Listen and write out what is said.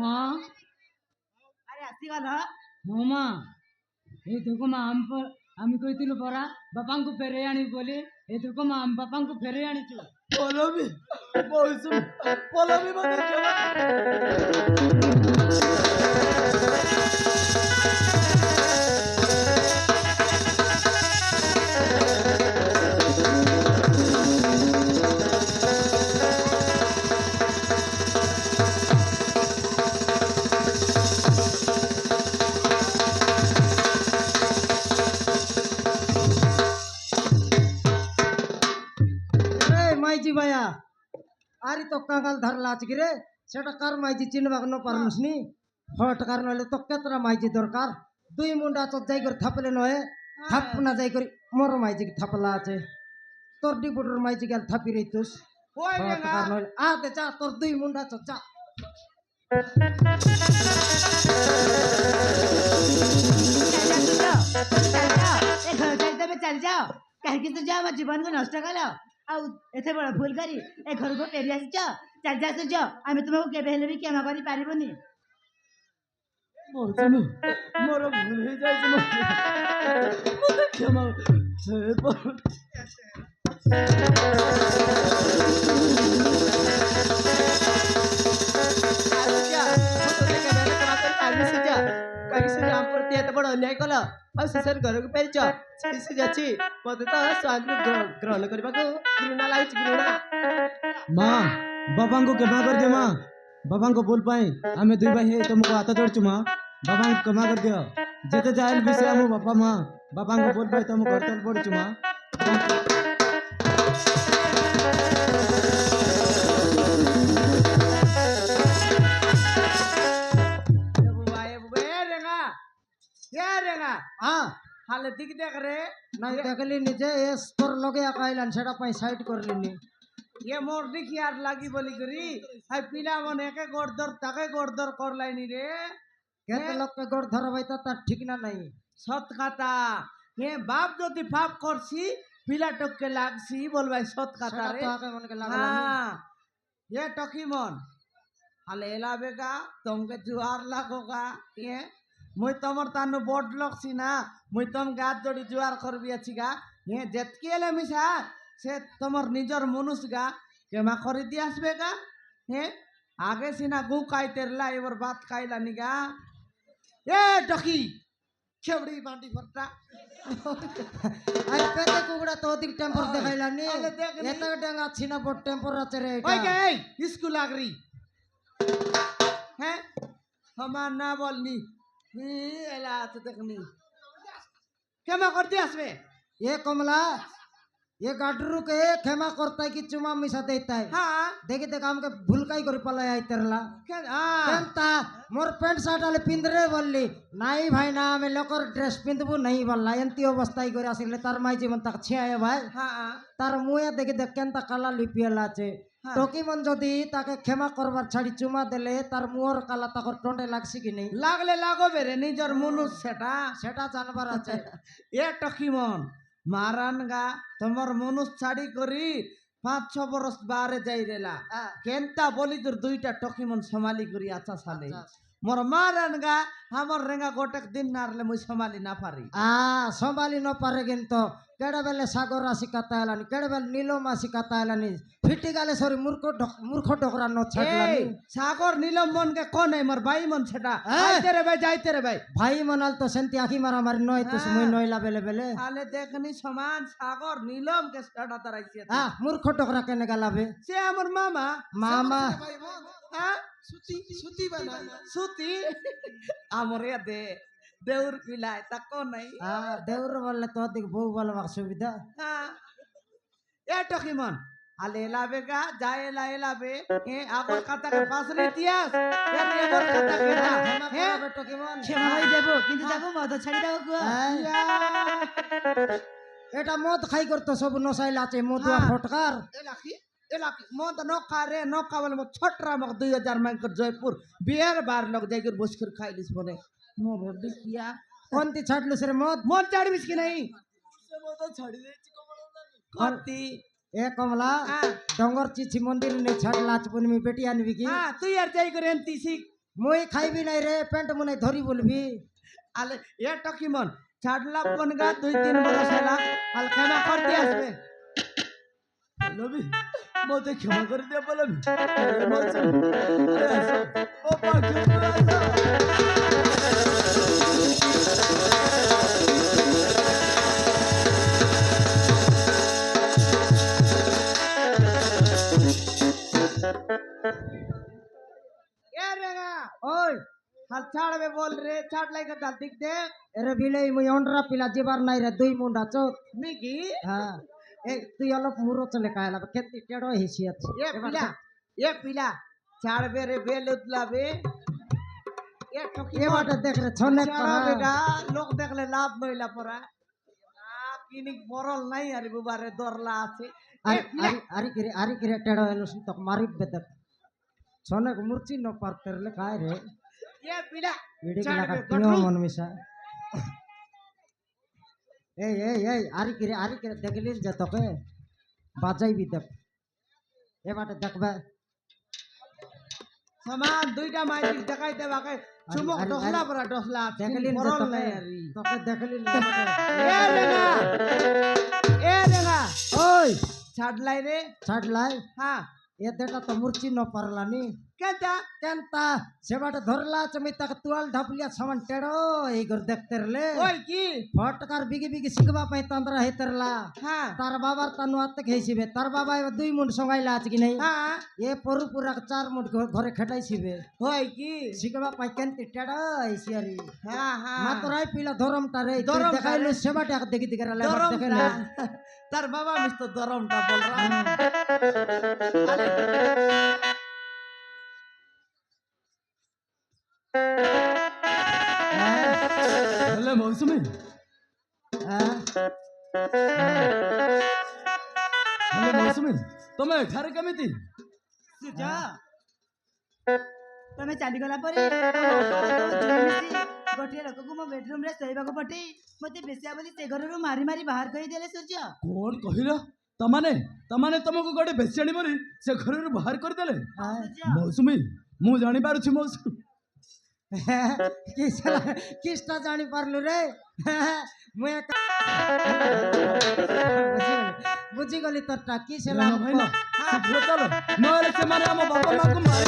মা আরে আসিগল ହଁ ମା ଏଇ ଦେଖ ମା ଆମେ କହିଥିଲୁ ପରା ବାପାଙ୍କୁ ଫେରେଇ ଆଣିବୁ ବୋଲି ଏଇ ଦେଖ ମା ଆମ ବାପାଙ୍କୁ ଫେରେଇ ଆଣିଛୁ। ପଲବି ମୌସୁମ ପଲବି ମତେ କ୍ଷମା মাইজি ভাইয়া আরে তো কাঙ্গাল ধরলা আছে রে সেটা কার মাইজি চিনবাক ন পারলুস নি হট কার নলে তো কেতরা মাইজি দরকার দুই মুন্ডা তো যাই করে থাপলে নয় থাপ না যাই করে মোর মাইজি থাপলা আছে তোর ডিপুটর মাইজি গেল থাপি রইতুস ওই হট রেঙ্গা কার নলে আতে যা তোর দুই মুন্ডা তো যা चल जाओ कहीं तो जाओ जीवन को नष्ट कर एते बड़ भूल करी ए घर को फेरी आसी चल जा जाओ आम तुमको केवे हेले भी क्षमा कर पारिबनी ମୌସୁମ ମୋର ଭୁଲ ହେଇଯାଇଛି ମତେ କ୍ଷମା ବଡ ଅନ୍ୟାୟ କଲ ଆଉ ଶେଷରେ ଘରକୁ ଫେରିଛ ଅଛି ମତେ ତ ସ୍ୱାମୀକୁ ଗ୍ରହଣ କରିବାକୁ ଘୃଣା ଲାଗୁଛି ଘୃଣା ମା ବାବାଙ୍କୁ କ୍ଷମା କରିଦିଅ ମା ବାବାଙ୍କ ଭୁଲ ପାଇଁ ଆମେ ଦୁଇ ଭାଇ ହେଇ ତମକୁ ହାତ ଯୋଡୁଛୁ ମା ବାବାଙ୍କୁ କ୍ଷମା କରିଦିଅ ଯେତେ ଯାହେଲେ ବି ସେ ଆମ ବାପା ମା ବାବାଙ୍କ ଭୁଲ ପାଇଁ ତମକୁ ହରତାଲ ପଡୁଛୁ ମା हाँ हाले दिख देख रे नहीं देखली निजे एस तोर लगे आइलान सेटा पई साइड कर लेनी ये मोर दिख यार लागी बोली करी हाय पिला मन एके गोड़दर ताके गोड़दर कर लाइनी रे केते लोग के गोड़ धरबै त ठीक ना नहीं सत खाता ये बाप যদি পাপ করছি পিলা টককে লাগছি বলবাই সত কথা রে तो आके मन के लागल हां ये टकी मन हाले एलाबेगा तुमके जुआर लागोगा ये मुई तमर तानु बोर्ड लगसी ना मुई तम गात जोड़ी जुआर करबी अछि गा ये जेतकी एले मिसा से तमर निजर मनुष्य गा केमा करि दी आसबेगा हे आगे सिना गु काई तेरला एवर बात काईला निगा ए टकी छेवड़ी बांडी फरता आई पेटे कुगड़ा तो अधिक टेम्पर देखाइला नी एता डंगा छिना बट टेम्पर आचे रे ओए के स्कूल लागरी हैं हमार ना बोलनी एला तो देखनी केमा करती आसबे ये कमला ये गाडरू के क्षमा करता है कि चुमा मिसा देता है हाँ देखी देख हमके भूलकाई कर पला आई तेरला हाँ केनता मोर पैंट शर्ट वाले पिंदरे बोलली नहीं भाई ना मैं लोकर ड्रेस पिंदबू नहीं बोलला एंती अवस्था ही करे आसिले तार माई जीवन तक छिया भाई हाँ तार मुया देखी देख केनता काला लिपियला छे टोकी मन जदी ताके क्षमा करबार छाड़ी चुमा देले तार मुहर काला ताकर टोंडे लागसी कि नहीं लागले लागो बेरे निजर मनुष्य सेटा जानबार আছে ए टकी मन मारान गा तमर मनुष्य छाड़ी करी 5-6 बरस बारे जाई रेला केनता बोली दूर दुईटा टकी मन संभाली करी अच्छा साले मोर मारान गा हमर रेंगा गोटेक दिन नारले मुई संभाली ना पारी संभाली न पारे किंतु केड़े बेले सागर राशि कतालानी केड़े बेले नीलो मासी कतालानी फिटी गाले सॉरी मूर्ख डोकरा न छाडलानी सागर नीलम मन के कोन है मोर भाई मन छटा आइते रे भाई जाइते रे भाई भाई मनल तो सेंती आखी मारा मारी नय तो समय नयला बेले बेले आले देखनी समान सागर नीलम के छटा तराइसे मूर्ख डोकरा केने गालाबे से हमर मामा मामा सुती बना सुती हमरे दे देउर पिलाय तको नहीं देउर बोले तो अधिक बहु बोलवा सुविधा ए टकी मन आले लाबेगा जाए लाए लाबे ए आगर कथा के पास इतिहास यार ये बोल कथा के ना हे टकी मन क्षमा होई देबो किंतु देखो मद छाड़ी दाও गो এটা মদ খাই করতে সব নসাইলা আছে মদুয়া ফটকার एलाकी मद न खारे न खावल म छटरा मक 2000 मांग कर जयपुर बियर बार लग जाकर बसकर खाइलिस बने मोर देखिया कोनती छाडलुस रे मद मद चाड़बिस कि नहीं से मत छाड़ी देछि कती ए कमला डंगर चिछि मंदिर ने छाडला चपुन में बेटी आनबी की हां तू यार जाई कर एंती सीख মুই খাইবি নাই রে প্যান্ট মনে ধরি বলবি আলে এ টকি মন ছাড়লা বনগা 2-3 বরস হেলা আল ক্ষমা করতে আসবে পল্লবী মতে ক্ষমা করে দে পল্লবী আরে মৌসুমী আরে আসো ও পাখি আসো এ রেগা ওই হাল ছাড়বে বল রে ছাড় লাইগা ডাল দিক দে এরে বিলেই মুই অন্ডরা পিলা যেবার নাই রে 2 মুন্ডা চোখ মিকি হ্যাঁ এই তুই অলপ মুরো চলে কায়লা কেতি টেড়ো হেসি আছে এ পিলা ছাড়বে রে বেল উতলাবে এ টকি মন এবারে দেখ রে ছনে ছাড়বে গা লোক দেখলে লাভ নইলা পরা কিনিক বরল নাই আরে বুবারে দরলা আছে আরে আরে কিরে টেড়ো এলো তক মারিব বেদক ছনে মুরচি ন পার তেরলে কায় রে এ পিলা ইডি ছাড়বে, লাগা গঠন। কিও মন মিশা এই আরে কিরে দেখলিন যে তোকে বাজাইবি দেখ এবারে দেখবে সমান দুইটা মাইক দেখাইতে বাকে চুমক আরে, ডসলা পরা ডসলা দেখলিন যে বরল তোকে নাই আরে তোকে দেখলিন এ রেগা এ রেগা ওই ছাড় লাই রে ছাড় লাই হ্যাঁ এ দেটা তো মুরচি ন পারলানি কেনটা কেনতা সেবাটা ধরলা চমি তাকে তুয়াল ঢাপলিয়া সামান টেড়ো এই ঘর দেখতে রলে ওই কি ফটকার বিগি বিগি শিখবা পাই তন্দ্রা হেতরলা হ্যাঁ তার বাবার তানু আত্তে খেয়েছিবে তার বাবা এবার 2 মুন্ড সঙ্গাইলা আছে কি নাই হ্যাঁ এ পরু পুরা 4 মুন্ড ঘরে খেটাইছিবে ওই কি শিখবা পাই কেনতে টেড়ো আইসিয়ারি হ্যাঁ হ্যাঁ মাতরাই পিলা ধরমটা রে তুই ধরমটা দেখাইলো রে। সেবাটা দেখি দিকে রে দেখে দরমটা না তার বাবা মিস্টার দরমটা বল রা ହେଲେ ମୌସୁମୀ হ্যাঁ ହେଲେ ମୌସୁମୀ ତମେ ଏଠାରେ କେମିତି ସୁଜା ତମେ ଚାଲିଗଲା ପରେ ଗୋଟିଏ ଲୋକକୁ ମୋ ବେଡରୁମରେ ଶୋଇବାକୁ ପଠେଇ ମତେ ବେଶିଆ ବୋଲି ସେ ଘରରୁ ମାରି ମାରି ବାହାର କରିଦେଲେ ସୂର୍ଯ୍ୟ। କଣ କହିଲ ତମାନେ ତମକୁ ଗୋଟେ ବେଶ୍ୟାଣୀ ବୋଲି ସେ ଘରରୁ ବାହାର କରିଦେଲେ ମୌସୁମୀ ମୁଁ ଜାଣିପାରୁଛି ମୌସୁମୀ কিসটা জানি পারলু রে মুই বুঝিগলি তোরটা কি ছিল ଭାଇନା ଶୀଘ୍ର ଚାଲ ନହେଲେ ସେମାନେ ଆମ ବାପା ମାଆକୁ ମାରି